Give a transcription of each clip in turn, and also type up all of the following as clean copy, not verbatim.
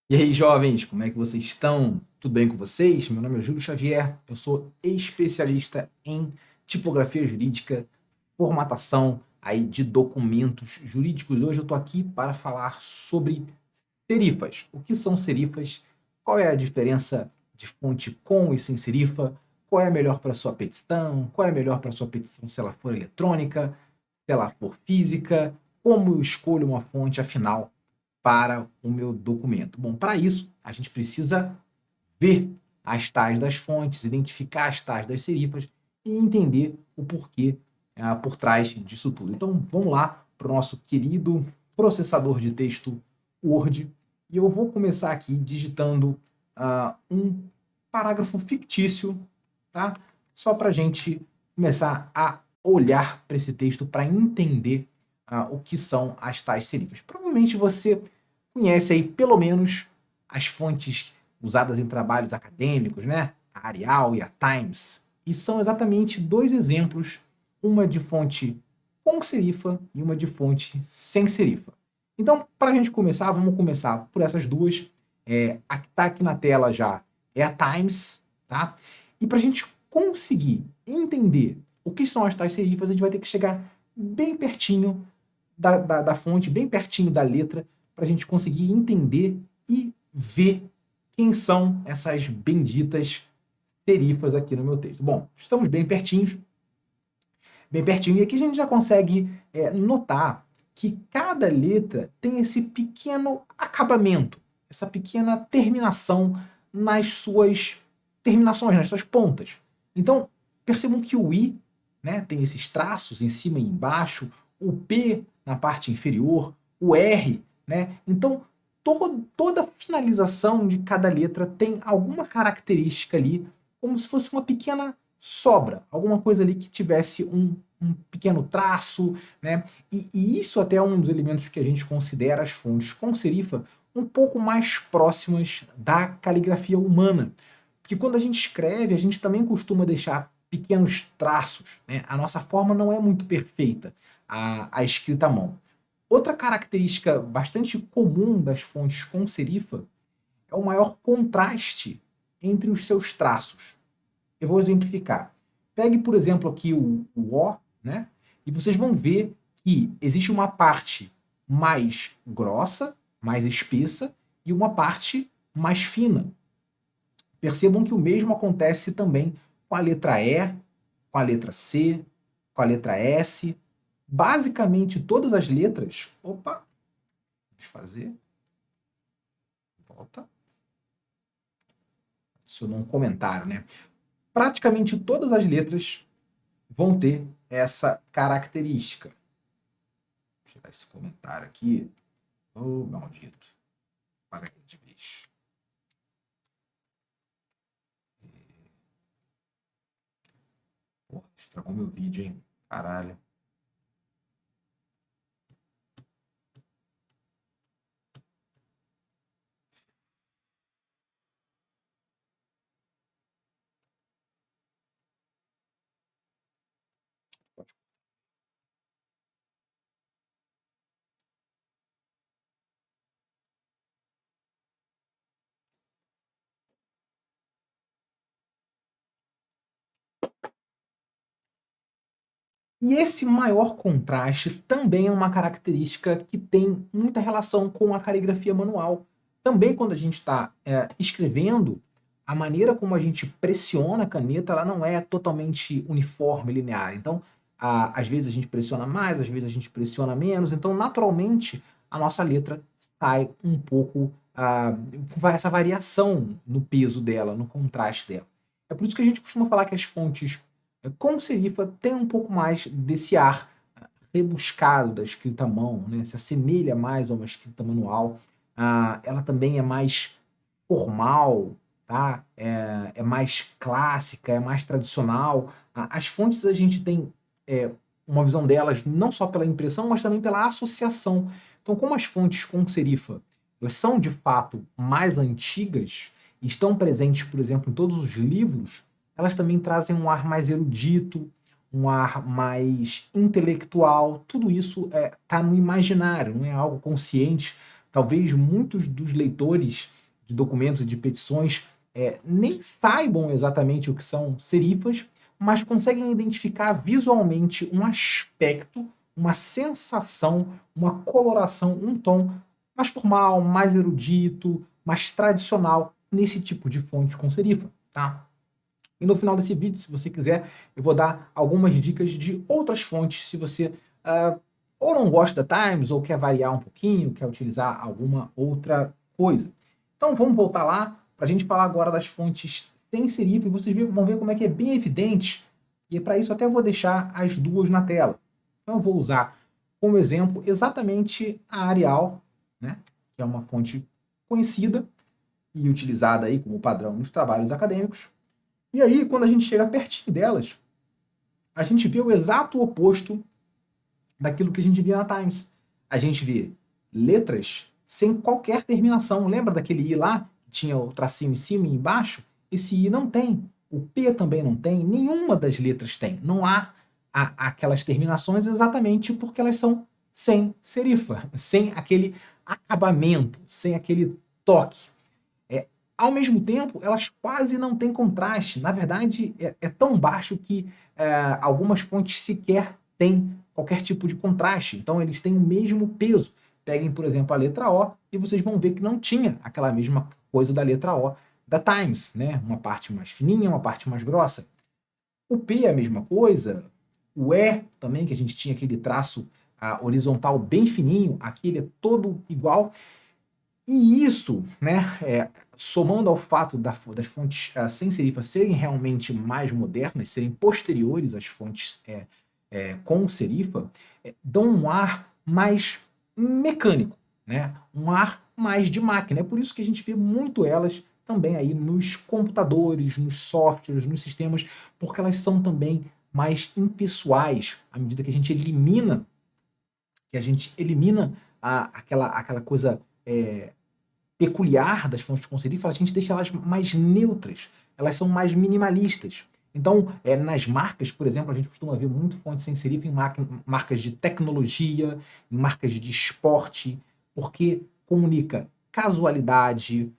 E aí, jovens, como é que vocês estão? Tudo bem com vocês? Meu nome é Júlio Xavier, eu sou especialista em tipografia jurídica, formatação aí de documentos jurídicos. Hoje eu estou aqui para falar sobre serifas. O que são serifas? Qual é a diferença de fonte com e sem serifa? Qual é a melhor para sua petição? Qual é a melhor para sua petição se ela for eletrônica, se ela for física? Como eu escolho uma fonte, afinal, para o meu documento? Bom, para isso, a gente precisa ver as tais das fontes, identificar as tais das serifas e entender o porquê por trás disso tudo. Então, vamos lá para o nosso querido processador de texto Word e eu vou começar aqui digitando um parágrafo fictício, tá? Só para a gente começar a olhar para esse texto para entender o que são as tais serifas. Provavelmente você conhece aí pelo menos as fontes usadas em trabalhos acadêmicos, né? A Arial e a Times. E são exatamente dois exemplos, uma de fonte com serifa e uma de fonte sem serifa. Então, para a gente começar, vamos começar por essas duas. A que está aqui na tela já é a Times, tá? E para a gente conseguir entender o que são as tais serifas, a gente vai ter que chegar bem pertinho da fonte, bem pertinho da letra, para a gente conseguir entender e ver quem são essas benditas serifas aqui no meu texto. Bom, estamos bem pertinho, e aqui a gente já consegue notar que cada letra tem esse pequeno acabamento, essa pequena terminação nas suas terminações, nas suas pontas. Então, percebam que o I, né, tem esses traços em cima e embaixo, o P na parte inferior, o R, né? Então, toda finalização de cada letra tem alguma característica ali, como se fosse uma pequena sobra, alguma coisa ali que tivesse um pequeno traço, né? E isso até é um dos elementos que a gente considera as fontes com serifa um pouco mais próximas da caligrafia humana. Porque quando a gente escreve, a gente também costuma deixar pequenos traços, né? A nossa forma não é muito perfeita, a escrita à mão. Outra característica bastante comum das fontes com serifa é o maior contraste entre os seus traços. Eu vou exemplificar. Pegue, por exemplo, aqui o O, né? E vocês vão ver que existe uma parte mais grossa, mais espessa, e uma parte mais fina. Percebam que o mesmo acontece também com a letra E, com a letra C, com a letra S. Basicamente, todas as letras. Opa, deixa eu fazer. Volta. Adicionou um comentário, né? Praticamente todas as letras vão ter essa característica. Vou tirar esse comentário aqui. Oh, maldito. Apaga aqui de vez. Porra, estragou meu vídeo, hein? Caralho. E esse maior contraste também é uma característica que tem muita relação com a caligrafia manual. Também quando a gente está escrevendo, a maneira como a gente pressiona a caneta, ela não é totalmente uniforme, linear. Então, às vezes a gente pressiona mais, às vezes a gente pressiona menos. Então, naturalmente, a nossa letra sai um pouco com essa variação no peso dela, no contraste dela. É por isso que a gente costuma falar que as fontes com serifa tem um pouco mais desse ar rebuscado da escrita à mão, né? Se assemelha mais a uma escrita manual. Ela também é mais formal, tá? É mais clássica, é mais tradicional. As fontes a gente tem uma visão delas não só pela impressão, mas também pela associação. Então, como as fontes com serifa elas são de fato mais antigas, e estão presentes, por exemplo, em todos os livros, elas também trazem um ar mais erudito, um ar mais intelectual. Tudo isso está no imaginário, não é algo consciente. talvez muitos dos leitores de documentos e de petições nem saibam exatamente o que são serifas, mas conseguem identificar visualmente um aspecto, uma sensação, uma coloração, um tom mais formal, mais erudito, mais tradicional nesse tipo de fonte com serifa, tá? E no final desse vídeo, se você quiser, eu vou dar algumas dicas de outras fontes, se você ou não gosta da Times, ou quer variar um pouquinho, quer utilizar alguma outra coisa. Então vamos voltar lá para a gente falar agora das fontes sem serifa, e vocês vão ver como é que é bem evidente, e para isso até eu vou deixar as duas na tela. Então eu vou usar como exemplo exatamente a Arial, né, que é uma fonte conhecida e utilizada aí como padrão nos trabalhos acadêmicos. E aí, quando a gente chega pertinho delas, a gente vê o exato oposto daquilo que a gente via na Times. A gente vê letras sem qualquer terminação. Lembra daquele I lá, que tinha o tracinho em cima e embaixo? Esse I não tem. O P também não tem. Nenhuma das letras tem. Não há aquelas terminações exatamente porque elas são sem serifa, sem aquele acabamento, sem aquele toque. Ao mesmo tempo, elas quase não têm contraste. Na verdade, é tão baixo que algumas fontes sequer têm qualquer tipo de contraste. Então, eles têm o mesmo peso. Peguem, por exemplo, a letra O e vocês vão ver que não tinha aquela mesma coisa da letra O da Times, né? Uma parte mais fininha, uma parte mais grossa. O P é a mesma coisa. O E também, que a gente tinha aquele traço horizontal bem fininho. Aqui ele é todo igual. E isso, né, somando ao fato das fontes sem serifa serem realmente mais modernas, serem posteriores às fontes com serifa, dão um ar mais mecânico, né, um ar mais de máquina. É por isso que a gente vê muito elas também aí nos computadores, nos softwares, nos sistemas, porque elas são também mais impessoais à medida que a gente elimina aquela coisa peculiar das fontes com serifa, a gente deixa elas mais neutras, elas são mais minimalistas. Então, nas marcas, por exemplo, a gente costuma ver muito fonte sem serifa em marcas de tecnologia, em marcas de esporte, porque comunica casualidade,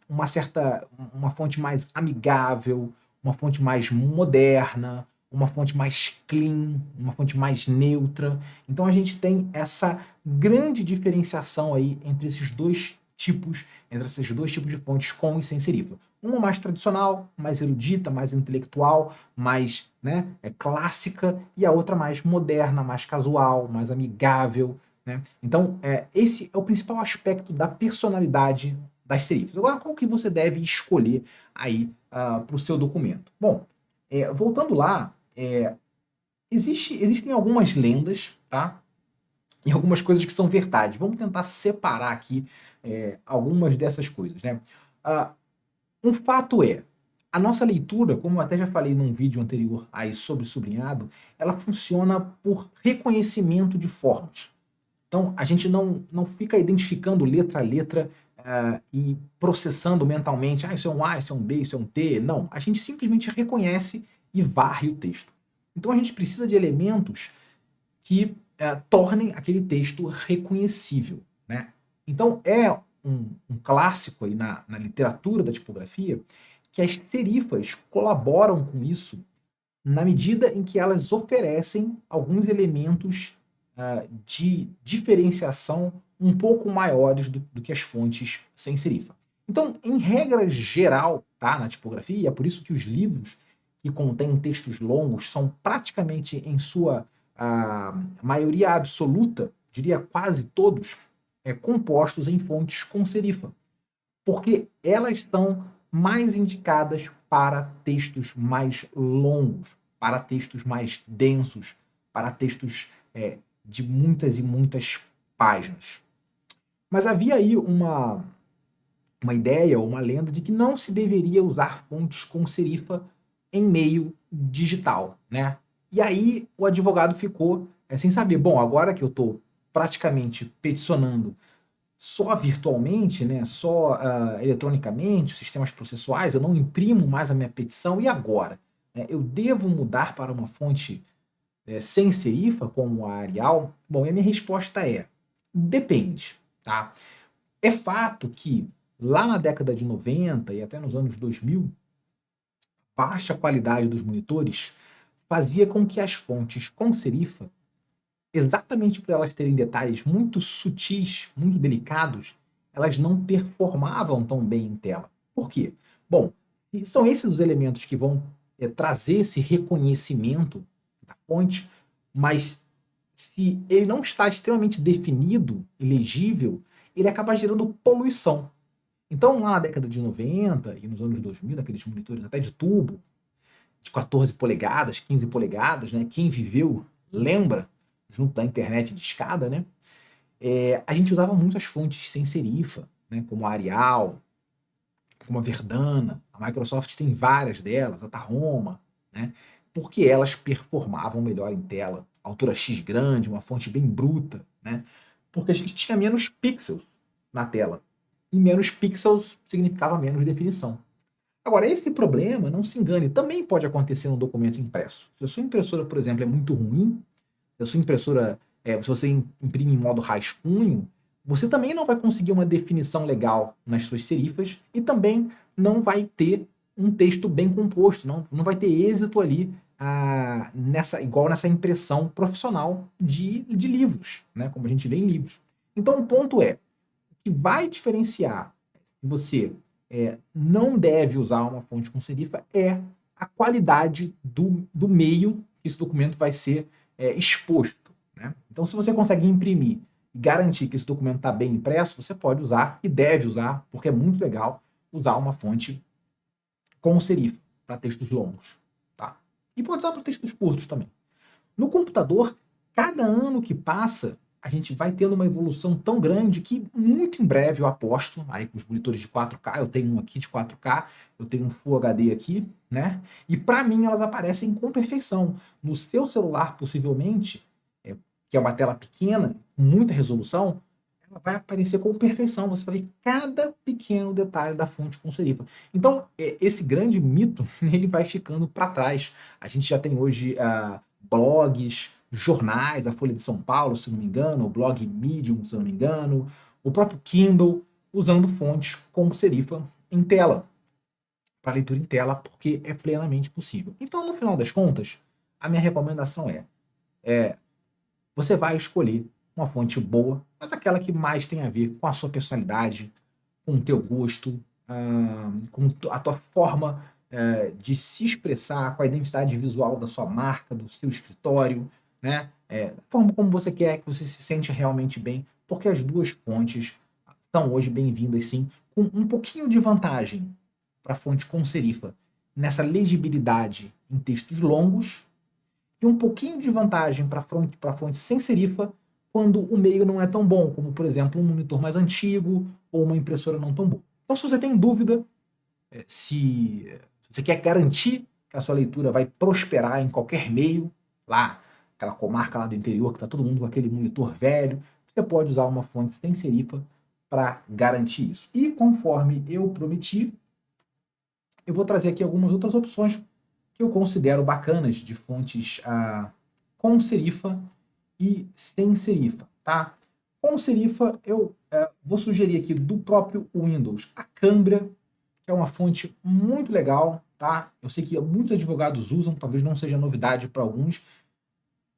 uma fonte mais amigável, uma fonte mais moderna, uma fonte mais clean, uma fonte mais neutra. Então a gente tem essa grande diferenciação aí entre esses dois tipos de fontes com e sem serifa. Uma mais tradicional, mais erudita, mais intelectual, mais clássica, e a outra mais moderna, mais casual, mais amigável. Né? Então, esse é o principal aspecto da personalidade das serifas. Agora, qual que você deve escolher aí para o seu documento? Bom, voltando lá, existem algumas lendas, tá? E algumas coisas que são verdade. Vamos tentar separar aqui algumas dessas coisas, né? Um fato a nossa leitura, como eu até já falei num vídeo anterior aí sobre sublinhado, ela funciona por reconhecimento de formas. Então, a gente não fica identificando letra a letra e processando mentalmente, isso é um A, isso é um B, isso é um T. Não, a gente simplesmente reconhece e varre o texto. Então, a gente precisa de elementos que tornem aquele texto reconhecível. Né? Então, é um clássico aí na literatura da tipografia que as serifas colaboram com isso na medida em que elas oferecem alguns elementos de diferenciação um pouco maiores do que as fontes sem serifa. Então, em regra geral, tá, na tipografia, é por isso que os livros que contêm textos longos são praticamente, em sua maioria absoluta, diria quase todos, compostos em fontes com serifa, porque elas são mais indicadas para textos mais longos, para textos mais densos, para textos de muitas e muitas páginas. Mas havia aí uma ideia, uma lenda de que não se deveria usar fontes com serifa em meio digital, né? E aí o advogado ficou sem saber, bom, agora que eu estou praticamente peticionando só virtualmente, né, só eletronicamente, sistemas processuais, eu não imprimo mais a minha petição, e agora? Eu devo mudar para uma fonte sem serifa, como a Arial? Bom, e a minha resposta é, depende, tá? É fato que lá na década de 90 e até nos anos 2000, baixa qualidade dos monitores fazia com que as fontes com serifa, exatamente por elas terem detalhes muito sutis, muito delicados, elas não performavam tão bem em tela. Por quê? Bom, e são esses os elementos que vão trazer esse reconhecimento da fonte, mas se ele não está extremamente definido e legível, ele acaba gerando poluição. Então, lá na década de 90 e nos anos 2000, naqueles monitores até de tubo, de 14 polegadas, 15 polegadas, né? Quem viveu lembra, junto da internet de escada, né? A gente usava muito as fontes sem serifa, né? Como a Arial, como a Verdana. A Microsoft tem várias delas, a Tahoma, né? Porque elas performavam melhor em tela. Altura X grande, uma fonte bem bruta, né? Porque a gente tinha menos pixels na tela. E menos pixels significava menos definição. Agora, esse problema, não se engane, também pode acontecer no documento impresso. Se a sua impressora, por exemplo, é muito ruim, se a sua impressora, se você imprime em modo rascunho, você também não vai conseguir uma definição legal nas suas serifas e também não vai ter um texto bem composto, não vai ter êxito ali igual nessa impressão profissional de livros, né, como a gente vê em livros. Então, o ponto é, o que vai diferenciar se você não deve usar uma fonte com serifa é a qualidade do meio que esse documento vai ser exposto. Né? Então, se você consegue imprimir e garantir que esse documento está bem impresso, você pode usar e deve usar, porque é muito legal usar uma fonte com serifa para textos longos. Tá? E pode usar para textos curtos também. No computador, cada ano que passa, a gente vai tendo uma evolução tão grande que muito em breve eu aposto, aí com os monitores de 4K, eu tenho um aqui de 4K, eu tenho um Full HD aqui, né? E para mim elas aparecem com perfeição. No seu celular, possivelmente, que é uma tela pequena, com muita resolução, ela vai aparecer com perfeição. Você vai ver cada pequeno detalhe da fonte com serifa. Então, esse grande mito, ele vai ficando para trás. A gente já tem hoje blogs, jornais, a Folha de São Paulo, se não me engano, o blog Medium, se não me engano, o próprio Kindle, usando fontes com serifa em tela, para leitura em tela, porque é plenamente possível. Então, no final das contas, a minha recomendação você vai escolher uma fonte boa, mas aquela que mais tem a ver com a sua personalidade, com o teu gosto, com a tua forma de se expressar, com a identidade visual da sua marca, do seu escritório, né? Da forma como você quer, que você se sente realmente bem, porque as duas fontes são hoje bem-vindas, sim, com um pouquinho de vantagem para a fonte com serifa nessa legibilidade em textos longos e um pouquinho de vantagem para a fonte sem serifa quando o meio não é tão bom, como, por exemplo, um monitor mais antigo ou uma impressora não tão boa. Então, se você tem dúvida, se você quer garantir que a sua leitura vai prosperar em qualquer meio, lá, aquela comarca lá do interior, que está todo mundo com aquele monitor velho, você pode usar uma fonte sem serifa para garantir isso. E conforme eu prometi, eu vou trazer aqui algumas outras opções que eu considero bacanas de fontes com serifa e sem serifa, tá? Com serifa, eu vou sugerir aqui do próprio Windows a Cambria, que é uma fonte muito legal, tá? Eu sei que muitos advogados usam, talvez não seja novidade para alguns,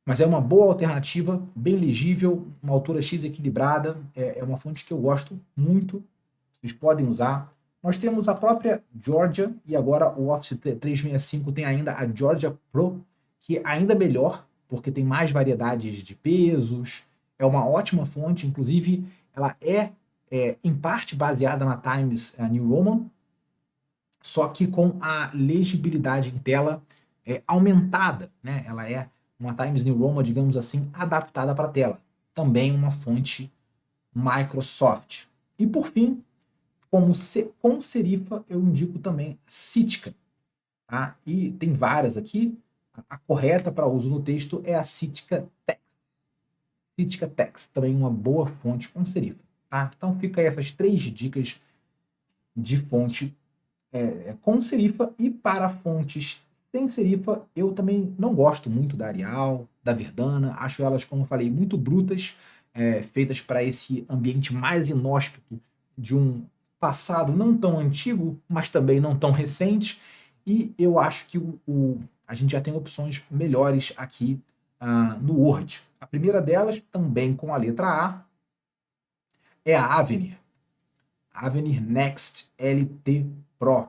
mas é uma boa alternativa, bem legível, uma altura X equilibrada, é uma fonte que eu gosto muito, vocês podem usar. Nós temos a própria Georgia e agora o Office 365 tem ainda a Georgia Pro, que é ainda melhor, porque tem mais variedades de pesos, é uma ótima fonte, inclusive ela em parte baseada na Times New Roman, só que com a legibilidade em tela aumentada, né? Ela é uma Times New Roman, digamos assim, adaptada para a tela. Também uma fonte Microsoft. E por fim, com serifa, eu indico também a Sitka. Tá? E tem várias aqui. A correta para uso no texto é a Sitka Text. Sitka Text, também uma boa fonte com serifa. Tá? Então fica aí essas 3 dicas de fonte com serifa. E para fontes sem serifa, eu também não gosto muito da Arial, da Verdana. Acho elas, como eu falei, muito brutas, feitas para esse ambiente mais inóspito de um passado não tão antigo, mas também não tão recente, e eu acho que a gente já tem opções melhores aqui no Word. A primeira delas, também com a letra A, é a Avenir. Avenir Next LT Pro,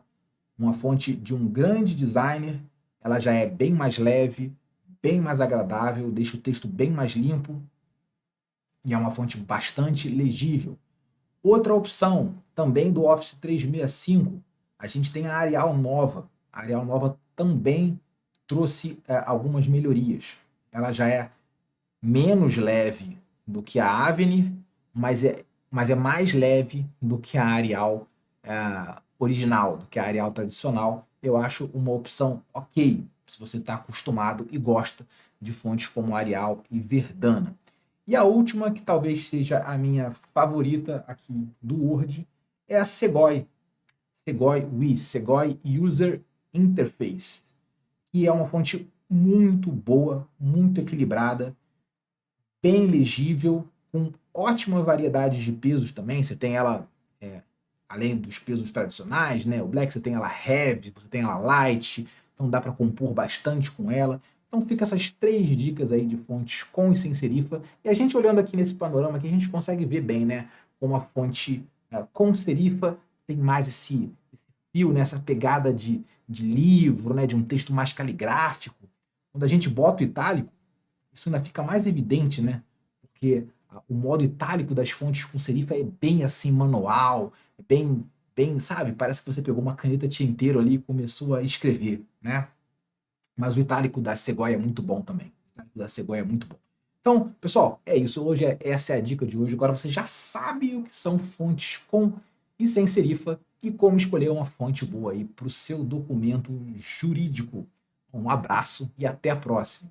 uma fonte de um grande designer, ela já é bem mais leve, bem mais agradável, deixa o texto bem mais limpo e é uma fonte bastante legível. Outra opção, também do Office 365, a gente tem a Arial Nova. A Arial Nova também trouxe algumas melhorias. Ela já é menos leve do que a Avenir, mas é mais leve do que a Arial original, do que a Arial tradicional. Eu acho uma opção ok, se você está acostumado e gosta de fontes como Arial e Verdana. E a última, que talvez seja a minha favorita aqui do Word, é a Segoy. Segoy User Interface, que é uma fonte muito boa, muito equilibrada, bem legível, com ótima variedade de pesos também. Você tem ela, além dos pesos tradicionais, né? O Black, você tem ela Heavy, você tem ela Light, então dá para compor bastante com ela. Então fica essas 3 dicas aí de fontes com e sem serifa. E a gente olhando aqui nesse panorama aqui, a gente consegue ver bem, né? Como a fonte com serifa tem mais esse fio, né? Essa pegada de livro, né? De um texto mais caligráfico. Quando a gente bota o itálico, isso ainda fica mais evidente, né? Porque o modo itálico das fontes com serifa é bem assim manual, é bem, sabe? Parece que você pegou uma caneta tinteiro ali e começou a escrever, né? Mas o itálico da Segoia é muito bom também. O itálico da Segoia é muito bom. Então, pessoal, é isso. Essa é a dica de hoje. Agora você já sabe o que são fontes com e sem serifa e como escolher uma fonte boa aí para o seu documento jurídico. Um abraço e até a próxima.